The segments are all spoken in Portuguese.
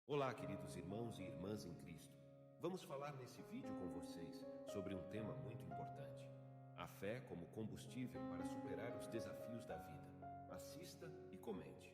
Olá, queridos irmãos e irmãs em Cristo. Vamos falar nesse vídeo com vocês sobre um tema muito importante: a fé como combustível para superar os desafios da vida. Assista e comente.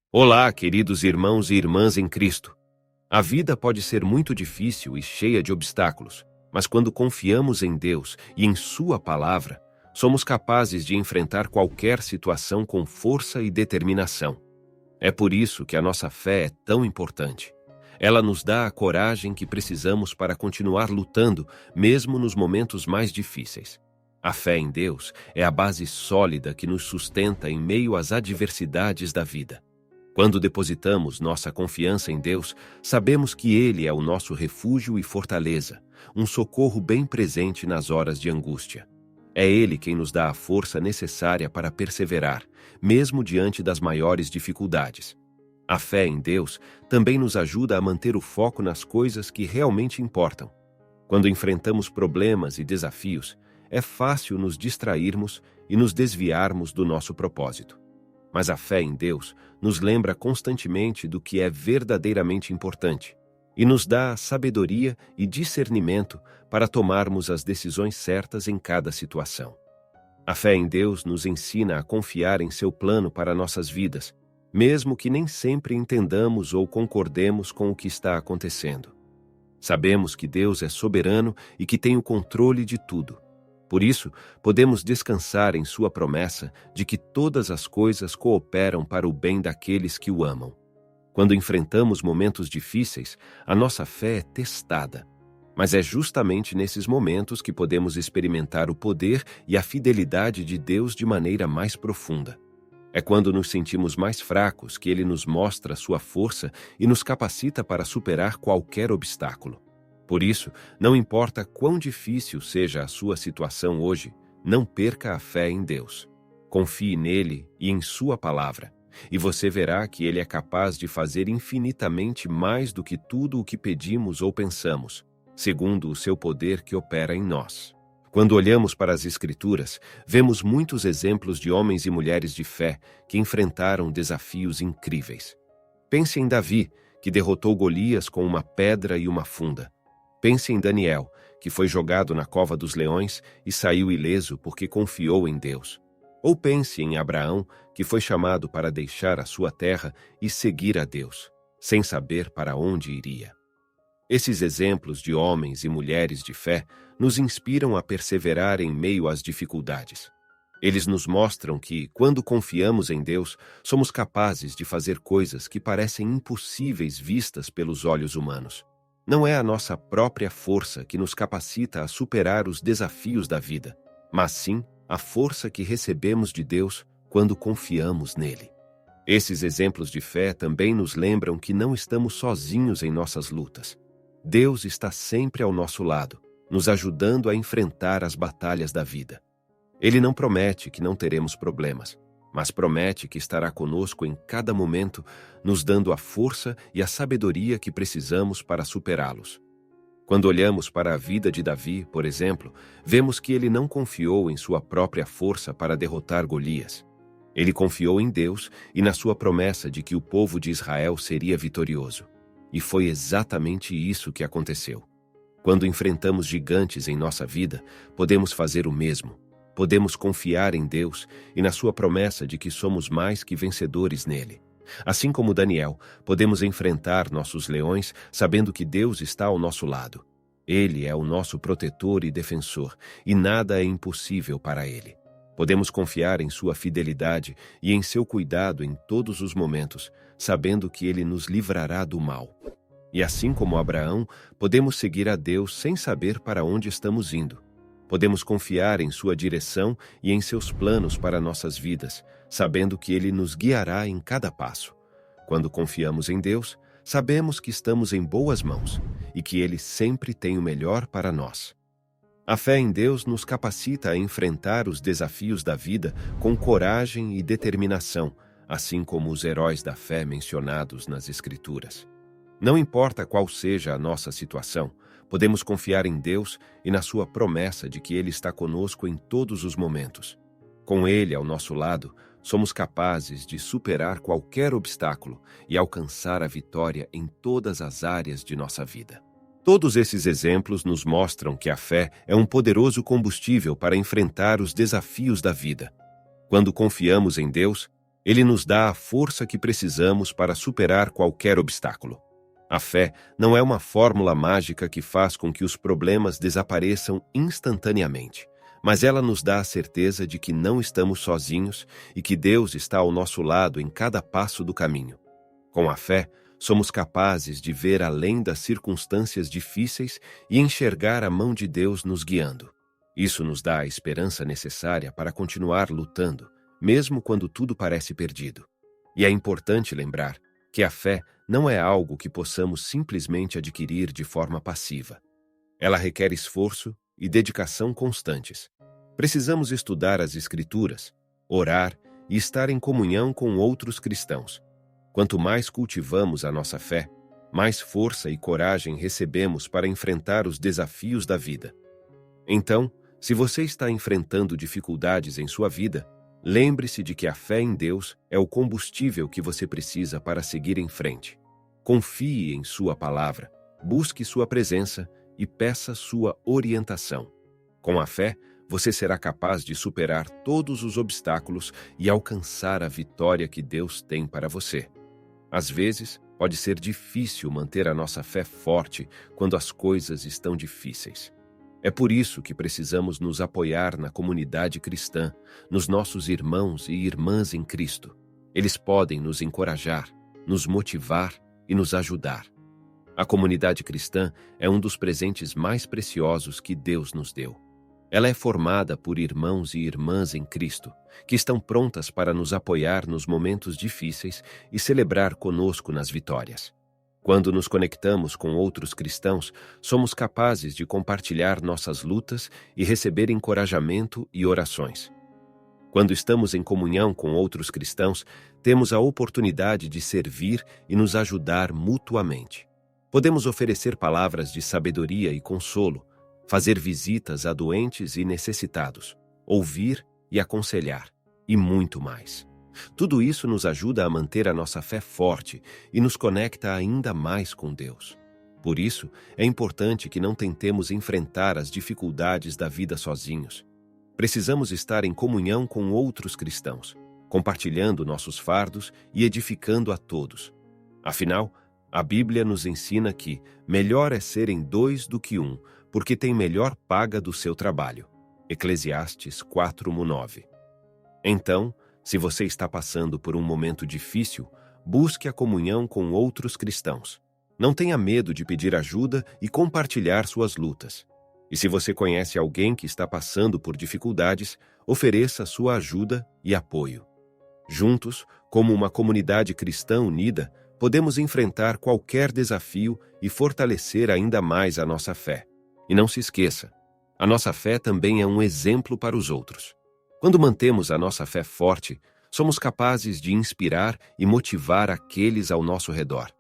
Olá, queridos irmãos e irmãs em Cristo. A vida pode ser muito difícil e cheia de obstáculos, mas quando confiamos em Deus e em Sua palavra, somos capazes de enfrentar qualquer situação com força e determinação. É por isso que a nossa fé é tão importante. Ela nos dá a coragem que precisamos para continuar lutando, mesmo nos momentos mais difíceis. A fé em Deus é a base sólida que nos sustenta em meio às adversidades da vida. Quando depositamos nossa confiança em Deus, sabemos que Ele é o nosso refúgio e fortaleza, um socorro bem presente nas horas de angústia. É Ele quem nos dá a força necessária para perseverar, mesmo diante das maiores dificuldades. A fé em Deus também nos ajuda a manter o foco nas coisas que realmente importam. Quando enfrentamos problemas e desafios, é fácil nos distrairmos e nos desviarmos do nosso propósito. Mas a fé em Deus nos lembra constantemente do que é verdadeiramente importante e nos dá sabedoria e discernimento para tomarmos as decisões certas em cada situação. A fé em Deus nos ensina a confiar em seu plano para nossas vidas, mesmo que nem sempre entendamos ou concordemos com o que está acontecendo. Sabemos que Deus é soberano e que tem o controle de tudo. Por isso, podemos descansar em sua promessa de que todas as coisas cooperam para o bem daqueles que o amam. Quando enfrentamos momentos difíceis, a nossa fé é testada. Mas é justamente nesses momentos que podemos experimentar o poder e a fidelidade de Deus de maneira mais profunda. É quando nos sentimos mais fracos que Ele nos mostra sua força e nos capacita para superar qualquer obstáculo. Por isso, não importa quão difícil seja a sua situação hoje, não perca a fé em Deus. Confie nele e em sua palavra, e você verá que ele é capaz de fazer infinitamente mais do que tudo o que pedimos ou pensamos, segundo o seu poder que opera em nós. Quando olhamos para as Escrituras, vemos muitos exemplos de homens e mulheres de fé que enfrentaram desafios incríveis. Pense em Davi, que derrotou Golias com uma pedra e uma funda. Pense em Daniel, que foi jogado na cova dos leões e saiu ileso porque confiou em Deus. Ou pense em Abraão, que foi chamado para deixar a sua terra e seguir a Deus, sem saber para onde iria. Esses exemplos de homens e mulheres de fé nos inspiram a perseverar em meio às dificuldades. Eles nos mostram que, quando confiamos em Deus, somos capazes de fazer coisas que parecem impossíveis vistas pelos olhos humanos. Não é a nossa própria força que nos capacita a superar os desafios da vida, mas sim a força que recebemos de Deus quando confiamos nele. Esses exemplos de fé também nos lembram que não estamos sozinhos em nossas lutas. Deus está sempre ao nosso lado, nos ajudando a enfrentar as batalhas da vida. Ele não promete que não teremos problemas, mas promete que estará conosco em cada momento, nos dando a força e a sabedoria que precisamos para superá-los. Quando olhamos para a vida de Davi, por exemplo, vemos que ele não confiou em sua própria força para derrotar Golias. Ele confiou em Deus e na sua promessa de que o povo de Israel seria vitorioso. E foi exatamente isso que aconteceu. Quando enfrentamos gigantes em nossa vida, podemos fazer o mesmo. Podemos confiar em Deus e na sua promessa de que somos mais que vencedores nele. Assim como Daniel, podemos enfrentar nossos leões sabendo que Deus está ao nosso lado. Ele é o nosso protetor e defensor, e nada é impossível para ele. Podemos confiar em sua fidelidade e em seu cuidado em todos os momentos, sabendo que ele nos livrará do mal. E assim como Abraão, podemos seguir a Deus sem saber para onde estamos indo. Podemos confiar em sua direção e em seus planos para nossas vidas, sabendo que ele nos guiará em cada passo. Quando confiamos em Deus, sabemos que estamos em boas mãos e que ele sempre tem o melhor para nós. A fé em Deus nos capacita a enfrentar os desafios da vida com coragem e determinação, assim como os heróis da fé mencionados nas Escrituras. Não importa qual seja a nossa situação, podemos confiar em Deus e na sua promessa de que Ele está conosco em todos os momentos. Com Ele ao nosso lado, somos capazes de superar qualquer obstáculo e alcançar a vitória em todas as áreas de nossa vida. Todos esses exemplos nos mostram que a fé é um poderoso combustível para enfrentar os desafios da vida. Quando confiamos em Deus, Ele nos dá a força que precisamos para superar qualquer obstáculo. A fé não é uma fórmula mágica que faz com que os problemas desapareçam instantaneamente, mas ela nos dá a certeza de que não estamos sozinhos e que Deus está ao nosso lado em cada passo do caminho. Com a fé, somos capazes de ver além das circunstâncias difíceis e enxergar a mão de Deus nos guiando. Isso nos dá a esperança necessária para continuar lutando, mesmo quando tudo parece perdido. E é importante lembrar que a fé não é algo que possamos simplesmente adquirir de forma passiva. Ela requer esforço e dedicação constantes. Precisamos estudar as Escrituras, orar e estar em comunhão com outros cristãos. Quanto mais cultivamos a nossa fé, mais força e coragem recebemos para enfrentar os desafios da vida. Então, se você está enfrentando dificuldades em sua vida, lembre-se de que a fé em Deus é o combustível que você precisa para seguir em frente. Confie em sua palavra, busque sua presença e peça sua orientação. Com a fé, você será capaz de superar todos os obstáculos e alcançar a vitória que Deus tem para você. Às vezes, pode ser difícil manter a nossa fé forte quando as coisas estão difíceis. É por isso que precisamos nos apoiar na comunidade cristã, nos nossos irmãos e irmãs em Cristo. Eles podem nos encorajar, nos motivar e nos ajudar. A comunidade cristã é um dos presentes mais preciosos que Deus nos deu. Ela é formada por irmãos e irmãs em Cristo, que estão prontas para nos apoiar nos momentos difíceis e celebrar conosco nas vitórias. Quando nos conectamos com outros cristãos, somos capazes de compartilhar nossas lutas e receber encorajamento e orações. Quando estamos em comunhão com outros cristãos, temos a oportunidade de servir e nos ajudar mutuamente. Podemos oferecer palavras de sabedoria e consolo, fazer visitas a doentes e necessitados, ouvir e aconselhar, e muito mais. Tudo isso nos ajuda a manter a nossa fé forte e nos conecta ainda mais com Deus. Por isso, é importante que não tentemos enfrentar as dificuldades da vida sozinhos. Precisamos estar em comunhão com outros cristãos, compartilhando nossos fardos e edificando a todos. Afinal, a Bíblia nos ensina que melhor é serem dois do que um, porque tem melhor paga do seu trabalho. Eclesiastes 4:9. Então, se você está passando por um momento difícil, busque a comunhão com outros cristãos. Não tenha medo de pedir ajuda e compartilhar suas lutas. E se você conhece alguém que está passando por dificuldades, ofereça sua ajuda e apoio. Juntos, como uma comunidade cristã unida, podemos enfrentar qualquer desafio e fortalecer ainda mais a nossa fé. E não se esqueça, a nossa fé também é um exemplo para os outros. Quando mantemos a nossa fé forte, somos capazes de inspirar e motivar aqueles ao nosso redor.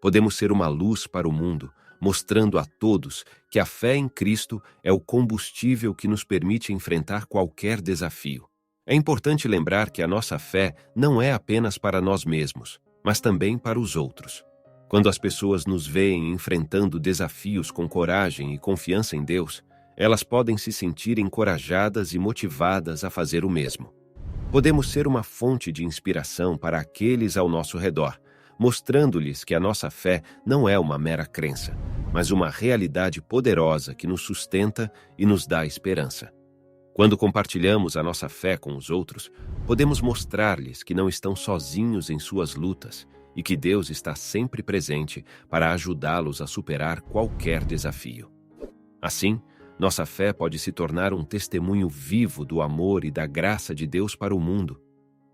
Podemos ser uma luz para o mundo, mostrando a todos que a fé em Cristo é o combustível que nos permite enfrentar qualquer desafio. É importante lembrar que a nossa fé não é apenas para nós mesmos, mas também para os outros. Quando as pessoas nos veem enfrentando desafios com coragem e confiança em Deus, elas podem se sentir encorajadas e motivadas a fazer o mesmo. Podemos ser uma fonte de inspiração para aqueles ao nosso redor, mostrando-lhes que a nossa fé não é uma mera crença, mas uma realidade poderosa que nos sustenta e nos dá esperança. Quando compartilhamos a nossa fé com os outros, podemos mostrar-lhes que não estão sozinhos em suas lutas e que Deus está sempre presente para ajudá-los a superar qualquer desafio. Assim, nossa fé pode se tornar um testemunho vivo do amor e da graça de Deus para o mundo.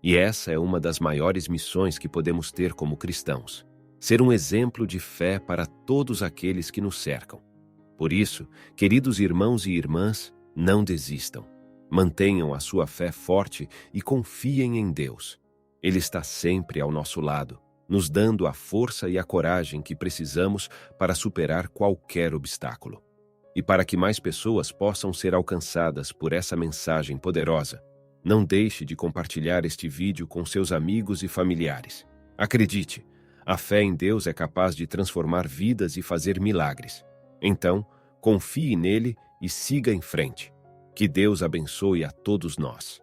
E essa é uma das maiores missões que podemos ter como cristãos: ser um exemplo de fé para todos aqueles que nos cercam. Por isso, queridos irmãos e irmãs, não desistam. Mantenham a sua fé forte e confiem em Deus. Ele está sempre ao nosso lado, nos dando a força e a coragem que precisamos para superar qualquer obstáculo. E para que mais pessoas possam ser alcançadas por essa mensagem poderosa, não deixe de compartilhar este vídeo com seus amigos e familiares. Acredite, a fé em Deus é capaz de transformar vidas e fazer milagres. Então, confie nele e siga em frente. Que Deus abençoe a todos nós.